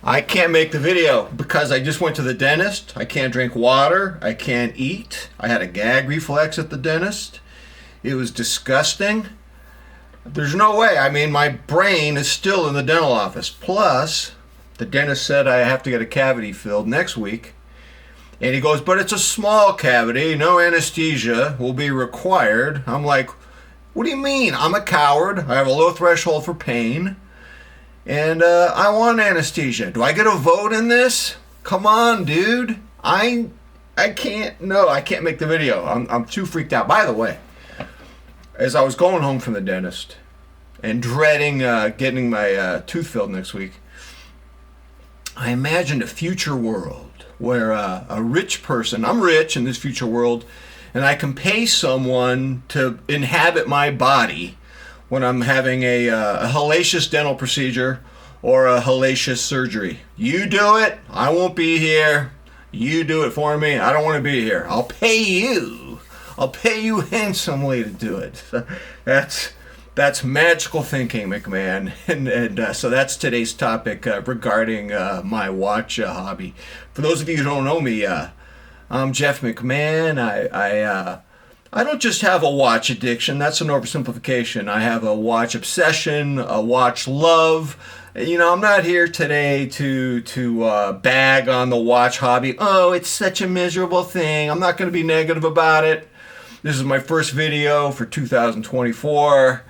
I can't make the video because I just went to the dentist. I can't drink water. I can't eat. I had a gag reflex at the dentist. It was disgusting. There's no way. I mean, my brain is still in the dental office. Plus, the dentist said I have to get a cavity filled next week. And he goes, but it's a small cavity. No anesthesia will be required. I'm like, what do you mean? I'm a coward. I have a low threshold for pain. And I want anesthesia. Do I get a vote in this? Come on, dude. I can't. No, I can't make the video. I'm too freaked out. By the way, as I was going home from the dentist and dreading getting my tooth filled next week, I imagined a future world where a rich person, I'm rich in this future world, and I can pay someone to inhabit my body when I'm having a hellacious dental procedure or a hellacious surgery. You do it. I won't be here. You do it for me. I don't want to be here. I'll pay you. I'll pay you handsomely to do it. So that's magical thinking, McMahon. And so that's today's topic regarding my watch hobby. For those of you who don't know me, I'm Jeff McMahon. I don't just have a watch addiction. That's an oversimplification. I have a watch obsession, a watch love. You know, I'm not here today to bag on the watch hobby. Oh, it's such a miserable thing. I'm not going to be negative about it. This is my first video for 2024.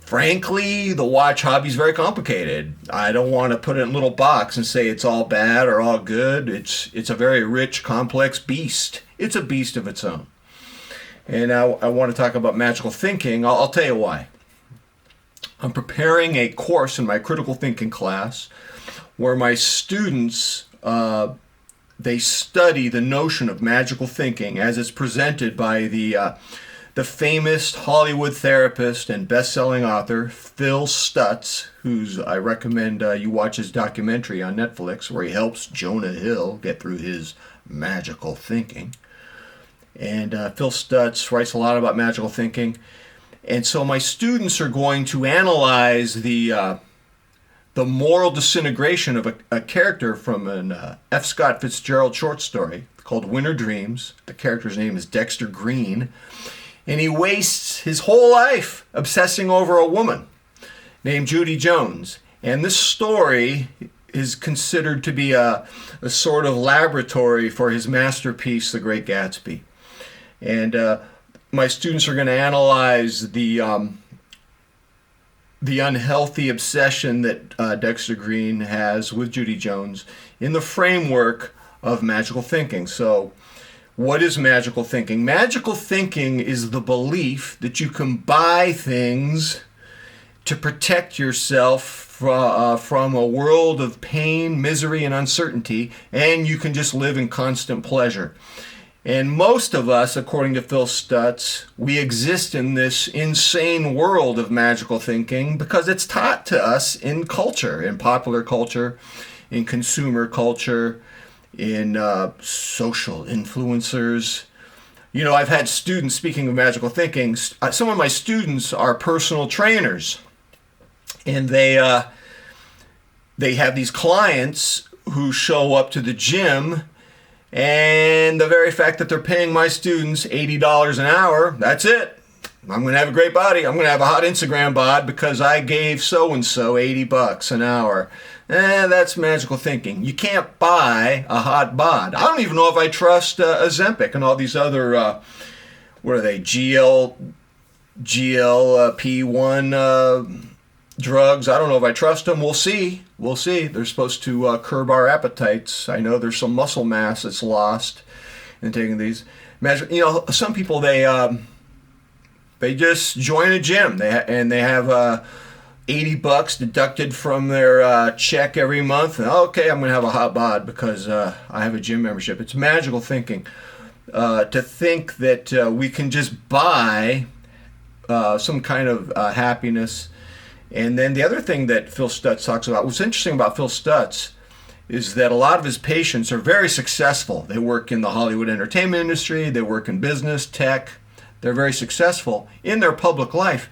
Frankly, the watch hobby is very complicated. I don't want to put it in a little box and say it's all bad or all good. It's a very rich, complex beast. It's a beast of its own. And I want to talk about magical thinking. I'll tell you why. I'm preparing a course in my critical thinking class where my students, they study the notion of magical thinking as it's presented by the famous Hollywood therapist and best-selling author, Phil Stutz, who's I recommend you watch his documentary on Netflix where he helps Jonah Hill get through his magical thinking. And Phil Stutz writes a lot about magical thinking. And so my students are going to analyze the moral disintegration of a character from an F. Scott Fitzgerald short story called Winter Dreams. The character's name is Dexter Green. And he wastes his whole life obsessing over a woman named Judy Jones. And this story is considered to be a sort of laboratory for his masterpiece, The Great Gatsby. And my students are going to analyze the unhealthy obsession that Dexter Green has with Judy Jones in the framework of magical thinking. So, what is magical thinking? Magical thinking is the belief that you can buy things to protect yourself from a world of pain, misery, and uncertainty, and you can just live in constant pleasure. And most of us, according to Phil Stutz, we exist in this insane world of magical thinking because it's taught to us in culture, in popular culture, in consumer culture, in social influencers. You know, I've had students, speaking of magical thinking, some of my students are personal trainers. And they have these clients who show up to the gym, and the very fact that they're paying my students $80 an hour, that's it. I'm going to have a great body. I'm going to have a hot Instagram bod because I gave so-and-so $80 an hour. That's magical thinking. You can't buy a hot bod. I don't even know if I trust Ozempic and all these other, what are they, GLP-1 drugs. I don't know if I trust them. We'll see. They're supposed to curb our appetites. I know there's some muscle mass that's lost in taking these. You know, some people, they just join a gym they have $80 deducted from their check every month. And, okay, I'm going to have a hot bod because I have a gym membership. It's magical thinking to think that we can just buy some kind of happiness. And then the other thing that Phil Stutz talks about, what's interesting about Phil Stutz is that a lot of his patients are very successful. They work in the Hollywood entertainment industry, they work in business, tech. They're very successful in their public life.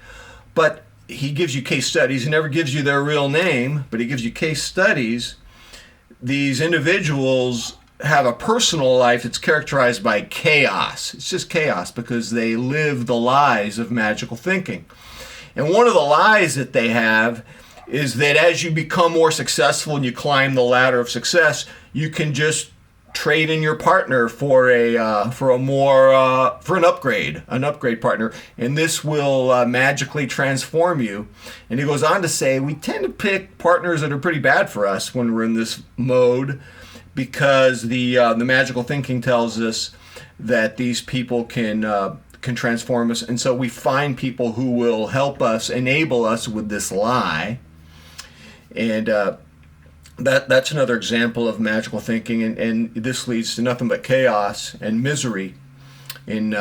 But he gives you case studies. He never gives you their real name, but he gives you case studies. These individuals have a personal life that's characterized by chaos. It's just chaos because they live the lies of magical thinking. And one of the lies that they have is that as you become more successful and you climb the ladder of success, you can just trade in your partner for an upgrade partner, and this will magically transform you. And he goes on to say, we tend to pick partners that are pretty bad for us when we're in this mode, because the magical thinking tells us that these people can transform us, and so we find people who will help us, enable us with this lie. And that's another example of magical thinking, and this leads to nothing but chaos and misery in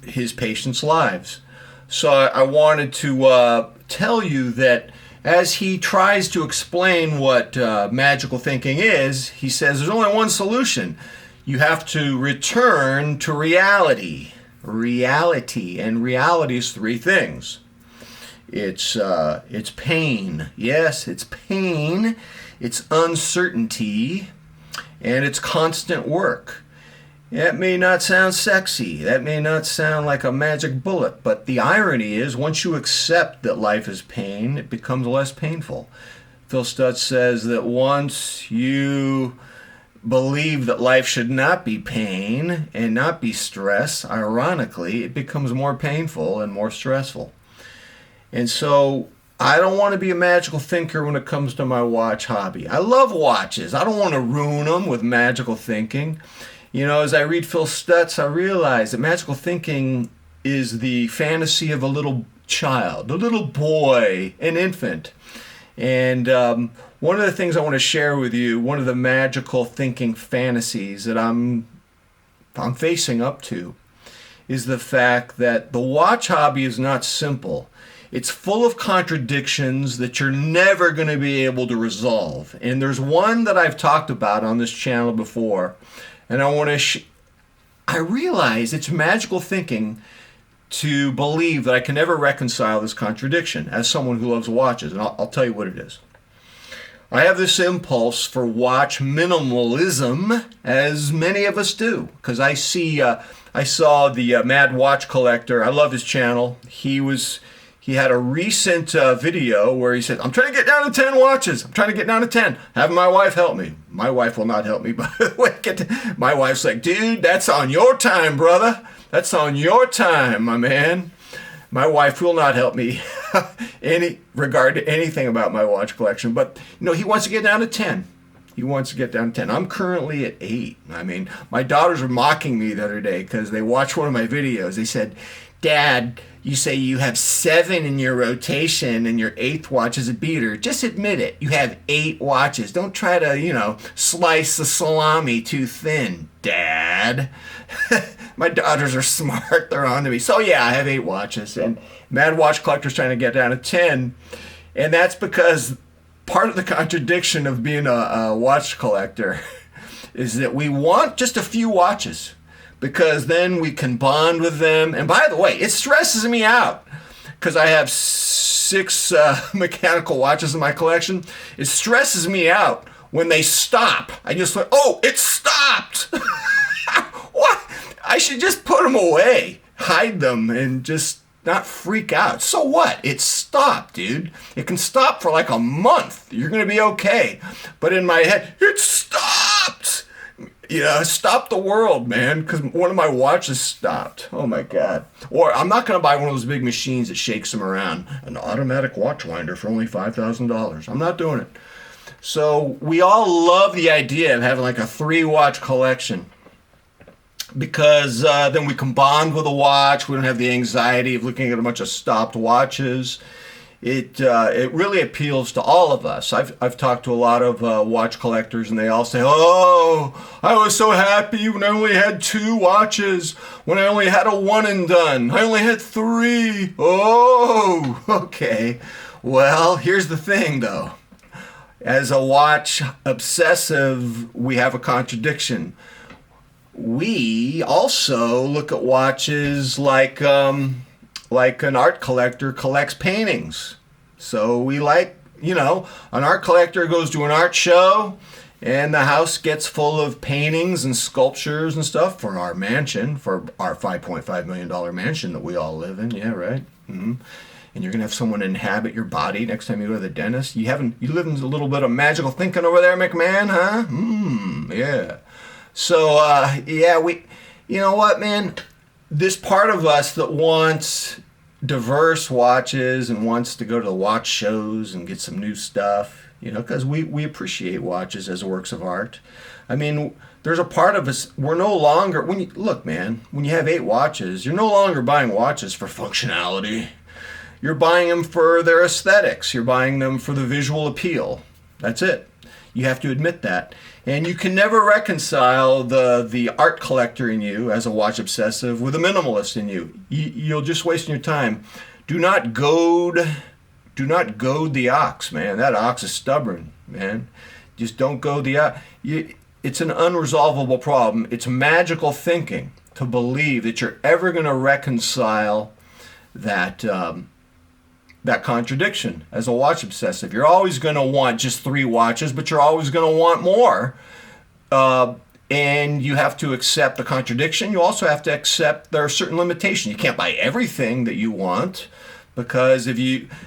his patients' lives. So I wanted to tell you that as he tries to explain what magical thinking is, he says there's only one solution. You have to return to reality. Reality, and reality is three things. It's pain. Yes, it's pain. It's uncertainty, and it's constant work. That may not sound sexy. That may not sound like a magic bullet, but the irony is once you accept that life is pain, it becomes less painful. Phil Stutz says that once you believe that life should not be pain and not be stress, ironically, it becomes more painful and more stressful. And so I don't want to be a magical thinker when it comes to my watch hobby. I love watches. I don't want to ruin them with magical thinking. You know, as I read Phil Stutz, I realize that magical thinking is the fantasy of a little child, a little boy, an infant. And one of the things I want to share with you, one of the magical thinking fantasies that I'm facing up to, is the fact that the watch hobby is not simple. It's full of contradictions that you're never going to be able to resolve. And there's one that I've talked about on this channel before, and I realize it's magical thinking to believe that I can never reconcile this contradiction as someone who loves watches, and I'll tell you what it is. I have this impulse for watch minimalism, as many of us do, because I saw the Mad Watch Collector. I love his channel. He had a recent video where he said, I'm trying to get down to 10 watches. I'm trying to get down to 10. Having my wife help me. My wife will not help me, by the way. My wife's like, dude, that's on your time, brother. That's on your time, my man. My wife will not help me in regard to anything about my watch collection. But, you know, he wants to get down to 10. He wants to get down to 10. I'm currently at 8. I mean, my daughters were mocking me the other day because they watched one of my videos. They said, Dad, you say you have 7 in your rotation and your 8th watch is a beater. Just admit it. You have 8 watches. Don't try to, slice the salami too thin, Dad. My daughters are smart. They're on to me. So, yeah, I have 8 watches. And Mad Watch Collector's trying to get down to 10. And that's because part of the contradiction of being a watch collector is that we want just a few watches, because then we can bond with them. And by the way, it stresses me out because I have 6 mechanical watches in my collection. It stresses me out when they stop. I just like, oh, it stopped. What? I should just put them away, hide them, and just not freak out. So what? It stopped, dude. It can stop for like a month. You're going to be okay. But in my head, it stopped. Stop the world, man, because one of my watches stopped. Oh, my God. Or I'm not going to buy one of those big machines that shakes them around. An automatic watch winder for only $5,000. I'm not doing it. So we all love the idea of having like a 3-watch collection, because then we can bond with a watch. We don't have the anxiety of looking at a bunch of stopped watches. It really appeals to all of us. I've talked to a lot of watch collectors, and they all say, oh, I was so happy when I only had 2 watches, when I only had a one and done. I only had 3. Oh, okay. Well, here's the thing, though. As a watch obsessive, we have a contradiction. We also look at watches like an art collector collects paintings. So we like, an art collector goes to an art show, and the house gets full of paintings and sculptures and stuff for our mansion, for our $5.5 million mansion that we all live in. Yeah, right. Mm-hmm. And you're going to have someone inhabit your body next time you go to the dentist. You live in a little bit of magical thinking over there, McMahon, huh? Yeah. So, you know what, man? This part of us that wants diverse watches and wants to go to the watch shows and get some new stuff, because we appreciate watches as works of art. I mean, there's a part of us, we're no longer, when you have 8 watches, you're no longer buying watches for functionality. You're buying them for their aesthetics. You're buying them for the visual appeal. That's it. You have to admit that. And you can never reconcile the art collector in you as a watch obsessive with a minimalist in you. You'll just waste your time. Do not goad the ox, man. That ox is stubborn, man. Just don't goad the ox. It's an unresolvable problem. It's magical thinking to believe that you're ever going to reconcile that contradiction as a watch obsessive. You're always going to want just 3 watches, but you're always going to want more. And you have to accept the contradiction. You also have to accept there are certain limitations. You can't buy everything that you want, because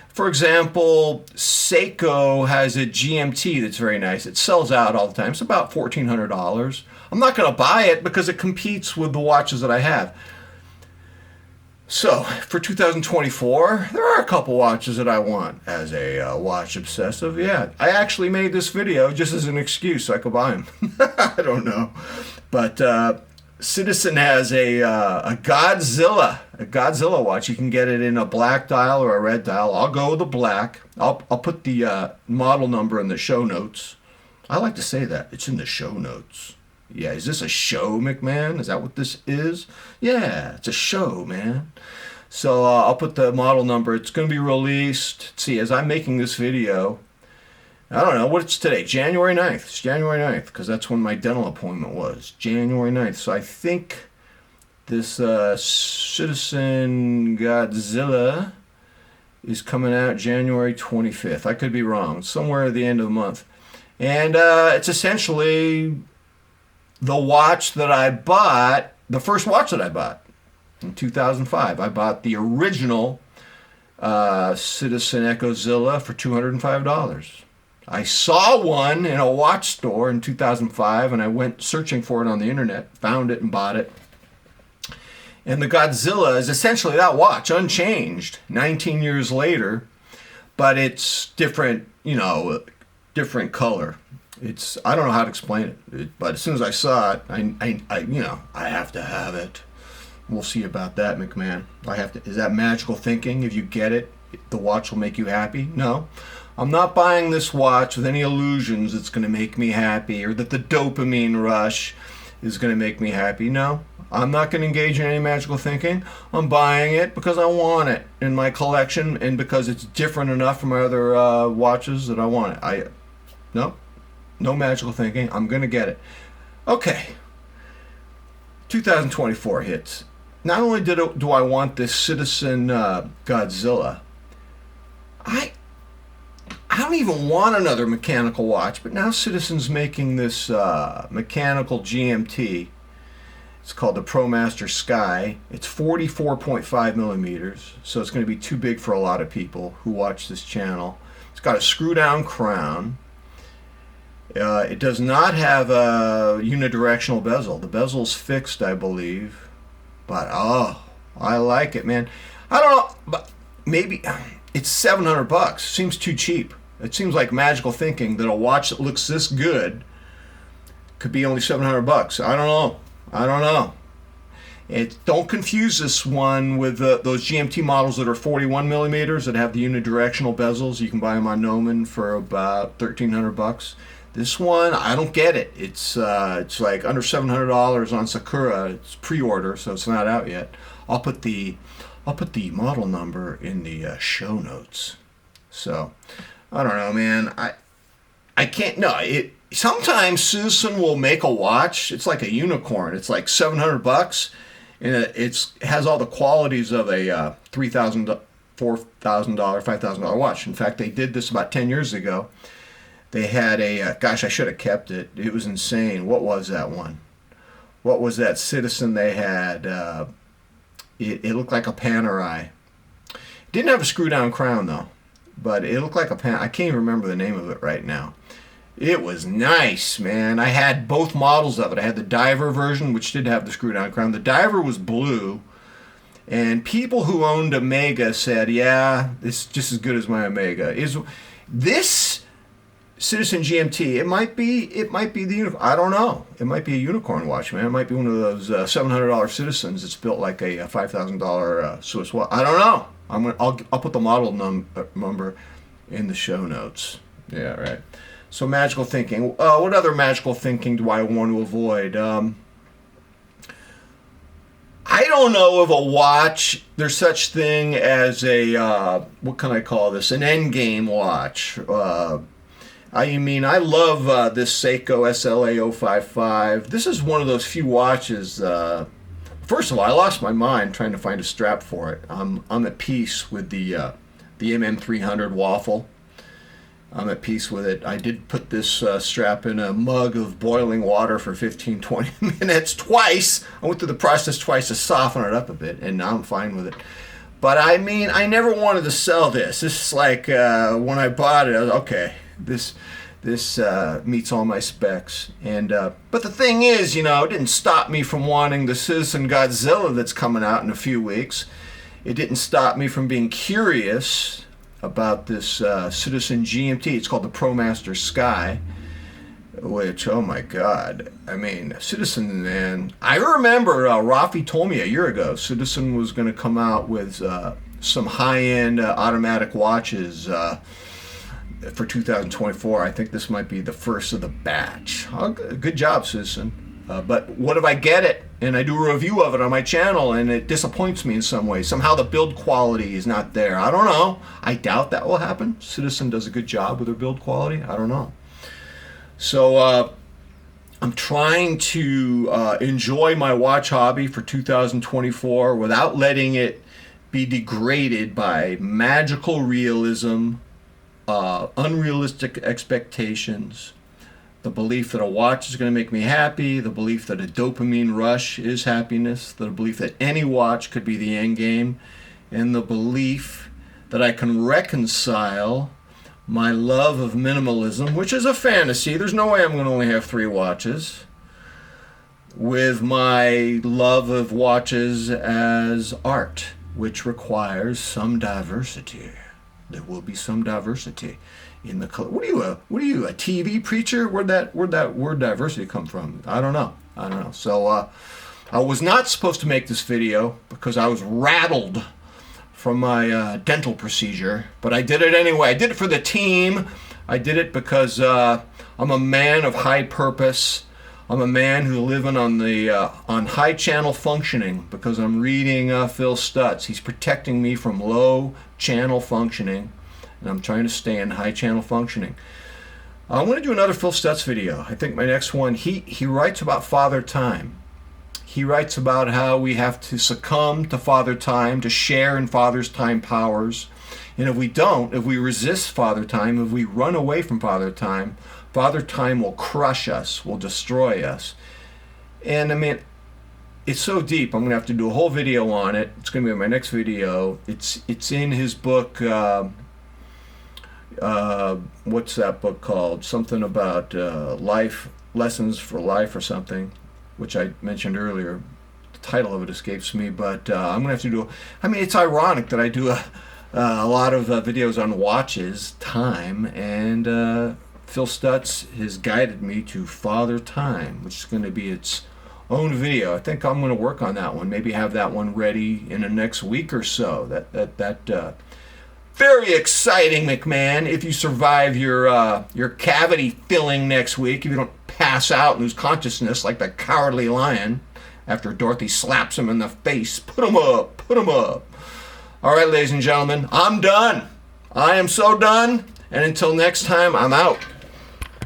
for example, Seiko has a GMT that's very nice. It sells out all the time. It's about $1,400. I'm not going to buy it because it competes with the watches that I have. So, for 2024, there are a couple watches that I want as a watch obsessive. Yeah, I actually made this video just as an excuse so I could buy them. I don't know. But Citizen has a Godzilla watch. You can get it in a black dial or a red dial. I'll go with the black. I'll put the model number in the show notes. I like to say that. It's in the show notes. Yeah, is this a show, McMahon? Is that what this is? Yeah, it's a show, man. So I'll put the model number. It's going to be released. See, as I'm making this video, I don't know, what's today? January 9th. It's January 9th, because that's when my dental appointment was. January 9th. So I think this Citizen Godzilla is coming out January 25th. I could be wrong. Somewhere at the end of the month. And it's essentially the watch that I bought, the first watch that I bought in 2005. I bought the original Citizen Echozilla for $205. I saw one in a watch store in 2005, and I went searching for it on the internet, found it and bought it. And the Godzilla is essentially that watch, unchanged, 19 years later, but it's different, different color. I don't know how to explain it, but as soon as I saw it, I have to have it. We'll see about that, McMahon. Is that magical thinking? If you get it, the watch will make you happy? No. I'm not buying this watch with any illusions it's going to make me happy, or that the dopamine rush is going to make me happy. No. I'm not going to engage in any magical thinking. I'm buying it because I want it in my collection, and because it's different enough from my other watches that I want it. No magical thinking. I'm going to get it. Okay. 2024 hits. Not only do I want this Citizen Godzilla, I don't even want another mechanical watch, but now Citizen's making this mechanical GMT. It's called the Promaster Sky. It's 44.5 millimeters, so it's going to be too big for a lot of people who watch this channel. It's got a screw-down crown. It does not have a unidirectional bezel. The bezel's fixed, I believe. But, I like it, man. I don't know, but maybe it's $700. Seems too cheap. It seems like magical thinking that a watch that looks this good could be only $700. I don't know. Don't confuse this one with those GMT models that are 41 millimeters that have the unidirectional bezels. You can buy them on Noman for about $1,300. This one, I don't get it. It's like under $700 on Sakura. It's pre-order, so it's not out yet. I'll put the model number in the show notes. So, I don't know, man. I can't. No, sometimes Citizen will make a watch. It's like a unicorn. It's like $700, and it has all the qualities of a $3,000 watch. But it's $700. $4,000, $5,000 watch. In fact, they did this about 10 years ago. They had a, gosh, I should have kept it. It was insane. What was that one? What was that Citizen they had? It looked like a Panerai. Didn't have a screw-down crown, though. But it looked like a I can't even remember the name of it right now. It was nice, man. I had both models of it. I had the diver version, which did have the screw-down crown. The diver was blue. And people who owned Omega said, yeah, it's just as good as my Omega. This Citizen GMT, it might be the unicorn. I don't know. It might be a unicorn watch, man. It might be one of those $700 Citizens that's built like a $5,000 Swiss watch. I don't know. I'll put the model number in the show notes. Yeah, right. So magical thinking. What other magical thinking do I want to avoid? I don't know of a watch. There's such thing as a what can I call this? An end game watch. I love this Seiko SLA055. This is one of those few watches. First of all, I lost my mind trying to find a strap for it. I'm at peace with the MM300 waffle. I'm at peace with it. I did put this strap in a mug of boiling water for 15-20 minutes twice. I went through the process twice to soften it up a bit, and now I'm fine with it. But I never wanted to sell this. This is like when I bought it, I was okay. This meets all my specs. And but the thing is, it didn't stop me from wanting the Citizen Godzilla that's coming out in a few weeks. It didn't stop me from being curious about this Citizen GMT. It's called the Promaster Sky, which, oh my God, Citizen, man. I remember Rafi told me a year ago Citizen was going to come out with some high-end automatic watches for 2024. I think this might be the first of the batch. Good job, Citizen. But what if I get it and I do a review of it on my channel and it disappoints me in some way? Somehow the build quality is not there. I don't know. I doubt that will happen. Citizen does a good job with their build quality. I don't know. So I'm trying to enjoy my watch hobby for 2024 without letting it be degraded by magical realism, unrealistic expectations, the belief that a watch is going to make me happy, the belief that a dopamine rush is happiness, the belief that any watch could be the end game, and the belief that I can reconcile my love of minimalism, which is a fantasy. There's no way I'm going to only have 3 watches, with my love of watches as art, which requires some diversity. There will be some diversity in the color. What are you, a TV preacher? Where'd that word diversity come from? I don't know. So I was not supposed to make this video because I was rattled from my dental procedure, but I did it anyway. I did it for the team. I did it because I'm a man of high purpose. I'm a man who's living on high channel functioning because I'm reading Phil Stutz. He's protecting me from low channel functioning, and I'm trying to stay in high channel functioning. I'm going to do another Phil Stutz video. I think my next one, he writes about Father Time. He writes about how we have to succumb to Father Time, to share in Father's Time powers. And if we don't, if we resist Father Time, if we run away from Father Time will crush us, will destroy us. And it's so deep. I'm going to have to do a whole video on it. It's going to be in my next video. It's in his book, what's that book called? Something about life, lessons for life or something, which I mentioned earlier. The title of it escapes me, but I'm going to have to do, it's ironic that I do a lot of videos on watches, time, and Phil Stutz has guided me to Father Time, which is going to be its own video. I think I'm going to work on that one. Maybe have that one ready in the next week or so. That very exciting, McMahon. If you survive your cavity filling next week, if you don't pass out and lose consciousness like the Cowardly Lion after Dorothy slaps him in the face, put him up, put him up. All right, ladies and gentlemen, I'm done. I am so done. And until next time, I'm out.